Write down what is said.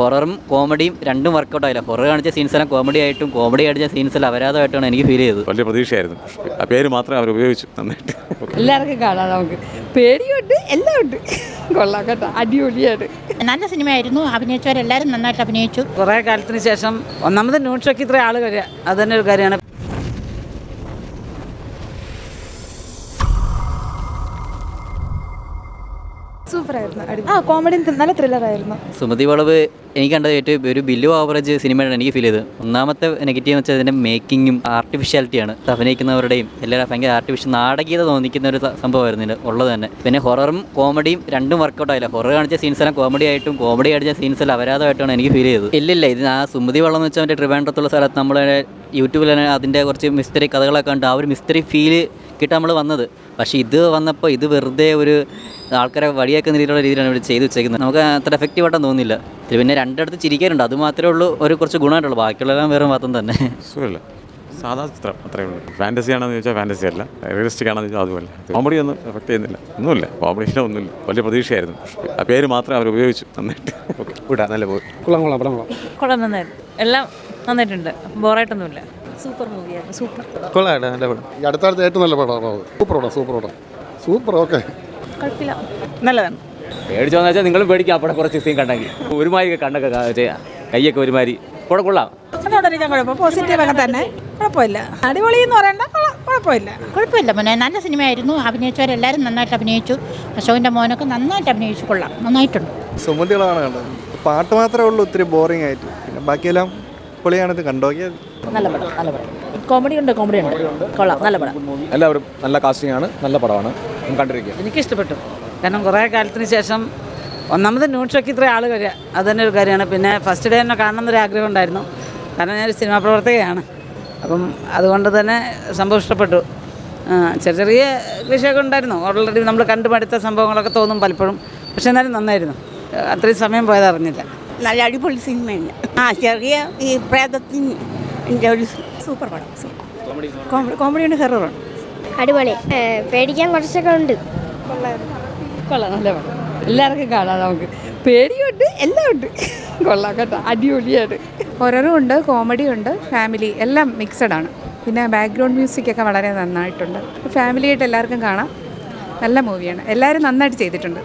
ഹൊററും കോമഡിയും രണ്ടും വർക്കൗട്ട് ആയില്ല. ഹൊറർ കാണിച്ച സീൻസ് എല്ലാം കോമഡി ആയിട്ടും കോമഡി അടിച്ച സീൻസ് എല്ലാം അപരാധമായിട്ടാണ് എനിക്ക് ഫീൽ ചെയ്തത്. വലിയ പ്രതീക്ഷയായിരുന്നു. ആ പേര് മാത്രമേ അവർ ഉപയോഗിച്ചു നന്നായിട്ട്. എല്ലാവർക്കും കാണാം, നമുക്ക് പേടിയുണ്ട്, എല്ലാം ഉണ്ട്. കൊള്ളാം കേട്ടോ, അടിപൊളിയാണ്. നല്ല സിനിമയായിരുന്നു. അഭിനയിച്ചവരെല്ലാവരും നന്നായിട്ട് അഭിനയിച്ചു. കുറേ കാലത്തിന് ശേഷം ഒന്നാമത് ന്യൂൺ ഷോയ്ക്ക് ഇത്ര ആൾ വരിക, അത് തന്നെ ഒരു കാര്യമാണ്. സൂപ്പറായിരുന്നു. കോമഡി നല്ല ത്രില്ലറായിരുന്നു. സുമതി വളവ് എനിക്ക് കണ്ടത് ഏറ്റവും ഒരു ബിലോ ആവറേജ് സിനിമയാണ് എനിക്ക് ഫീൽ ചെയ്തത്. ഒന്നാമത്തെ നെഗറ്റീവ് എന്ന് വെച്ചാൽ അതിൻ്റെ മേക്കിങ്ങും ആർട്ടിഫിഷ്യാലിറ്റിയാണ്. അഭിനയിക്കുന്നവരുടെയും എല്ലാം ഭയങ്കര ആർട്ടിഫിഷ്യൽ നാടകീയത തോന്നിക്കുന്ന ഒരു സംഭവമായിരുന്നു ഇതിൽ ഉള്ളത് തന്നെ. പിന്നെ ഹൊററും കോമഡിയും രണ്ടും വർക്കൗട്ട് ആയില്ല. ഹൊറർ കാണിച്ച സീൻസ് എല്ലാം കോമഡി ആയിട്ടും കോമഡി അടിച്ച സീൻസ് എല്ലാം അപരാധമായിട്ടാണ് എനിക്ക് ഫീൽ ചെയ്തത്. ഇല്ലില്ല, ഇത് ആ സുമതി വള്ളം എന്ന് വെച്ചാൽ മറ്റേ ട്രിവാൻഡ്രത്തുള്ള സ്ഥലത്ത് നമ്മൾ യൂട്യൂബിൽ തന്നെ അതിൻ്റെ കുറച്ച് മിസ്റ്ററി കഥകളൊക്കെ ഉണ്ട്. ആ ഒരു മിസ്റ്ററി ഫീല് കിട്ടാൻ നമ്മൾ വന്നത്. പക്ഷേ ഇത് വന്നപ്പോൾ ഇത് വെറുതെ ഒരു ആൾക്കാരെ വഴിയാക്കുന്ന രീതിയിലാണ് ഇവിടെ ചെയ്ത് വെച്ചേക്കുന്നത്. നമുക്ക് അത്ര എഫക്റ്റീവായിട്ടൊന്നും തോന്നുന്നില്ല. ഇത് പിന്നെ രണ്ടിടത്ത് ചിരിക്കാനുണ്ട്, അത് മാത്രമേ ഉള്ളൂ ഒരു കുറച്ച് ഗുണമായിട്ടുള്ളൂ. ബാക്കിയുള്ളതെല്ലാം വേറെ മാത്രം തന്നെ. സുഖമില്ല, സാധാ ചിത്രം അത്രയേ ഉള്ളൂ. ഫാൻറ്റസി ആണെന്ന് ചോദിച്ചാൽ ഫാൻറ്റസി അല്ല, റിയലിസ്റ്റിക് ആണെന്ന് ചോദിച്ചാൽ അതുമല്ല. കോമഡി ഒന്നും എഫക്ട് ചെയ്യുന്നില്ല, ഒന്നുമില്ല. കോമഡിയിലും ഒന്നുമില്ല. വലിയ പ്രതീക്ഷയായിരുന്നു. ആ പേര് മാത്രമേ അവർ ഉപയോഗിച്ചു നന്നായിട്ട്. ഓക്കെ, വിടാ നല്ല പോയി. കൊള്ളാം, നന്നായിരുന്നു. എല്ലാം നന്നായിട്ടുണ്ട്, ബോറായിട്ടൊന്നുമില്ല. Super മൂവിയായിരുന്നു, super. കൊള്ളാം, നല്ല പടം. ഈ അടുത്തടുത്ത് ഏറ്റവും നല്ല പടമാണ്. സൂപ്പർ. ഓക്കെ, കുഴപ്പമില്ല, നല്ലതാണ്. പേടിച്ചോന്ന് വെച്ചാൽ നിങ്ങളും പേടിക്കാം. അവിടെ കുറച്ച് സീൻ കണ്ടെങ്കിൽ ഒരുമാതിരി കണ്ണൊക്കെ കൈയൊക്കെ ഒരുമാതിരി കൂടെ കൊള്ളാം. കണ്ടോണ്ടിരിക്കാൻ കുഴപ്പം, പോസിറ്റീവ് ഒക്കെ തന്നെ, കുഴപ്പമില്ല. അടിപൊളി എന്ന് പറയണ്ട, കുഴപ്പമില്ല. പിന്നെ നല്ല സിനിമയായിരുന്നു. അഭിനയിച്ചവരെല്ലാവരും നന്നായിട്ട് അഭിനയിച്ചു. അശോകൻ്റെ മോനൊക്കെ നന്നായിട്ട് അഭിനയിച്ചു. കൊള്ളാം, നന്നായിട്ടുണ്ട്. സുമതികളാണ് കണ്ടത്. പാട്ട് മാത്രമേ ഉള്ളൂ ഇത്തിരി ബോറിംഗ് ആയിട്ട്. പിന്നെ ബാക്കിയെല്ലാം പൊളിയാണ്. ഇത് കണ്ടോക്കിയത് നല്ല പടം. കോമഡി ഉണ്ട്. കൊള്ളാം, നല്ല പടം. എല്ലാവരും നല്ല കാസ്റ്റിംഗ് ആണ്, നല്ല പടമാണ്, കണ്ടിരിക്കുക. എനിക്കിഷ്ടപ്പെട്ടു. കാരണം കുറേ കാലത്തിന് ശേഷം ഒന്നാമത് ന്യൂൺ ഷോയ്ക്ക് ഇത്ര ആൾ വരിക, അത് തന്നെ ഒരു കാര്യമാണ്. പിന്നെ ഫസ്റ്റ് ഡേ തന്നെ കാണണം എന്നൊരു ആഗ്രഹം ഉണ്ടായിരുന്നു. കാരണം ഞാനൊരു സിനിമാ പ്രവർത്തകയാണ്. അപ്പം അതുകൊണ്ട് തന്നെ സംഭവം ഇഷ്ടപ്പെട്ടു. ചെറിയ വിഷയമൊക്കെ ഉണ്ടായിരുന്നു. ഓൾറെഡി നമ്മൾ കണ്ടുപടുത്ത സംഭവങ്ങളൊക്കെ തോന്നും പലപ്പോഴും. പക്ഷേ എന്നാലും നന്നായിരുന്നു. അത്രയും സമയം പോയത് അറിഞ്ഞില്ല. നല്ല അടിപൊളി സിനിമയാണ്. ചെറിയ ഈ പ്രേതത്തിൻ്റെ ഒരു സൂപ്പർ പടം. കോമഡിയുണ്ട്, ഹെററുണ്ട്. അടിപൊളി. പേടിക്കാൻ കുറച്ചൊക്കെ ഉണ്ട്. കൊള്ളാം, നല്ല പടം. എല്ലാവർക്കും കാണാം, നമുക്ക് പേടിയുണ്ട്, എല്ലാം ഉണ്ട്. കൊള്ളാം കേട്ടോ, അടിപൊളിയാണ്. ഹൊററും ഉണ്ട്, കോമഡിയും ഉണ്ട്, ഫാമിലി എല്ലാം മിക്സഡ് ആണ്. പിന്നെ ബാക്ക്ഗ്രൗണ്ട് മ്യൂസിക്കൊക്കെ വളരെ നന്നായിട്ടുണ്ട്. ഫാമിലിയായിട്ട് എല്ലാവർക്കും കാണാം. നല്ല മൂവിയാണ്. എല്ലാവരും നന്നായിട്ട് ചെയ്തിട്ടുണ്ട്.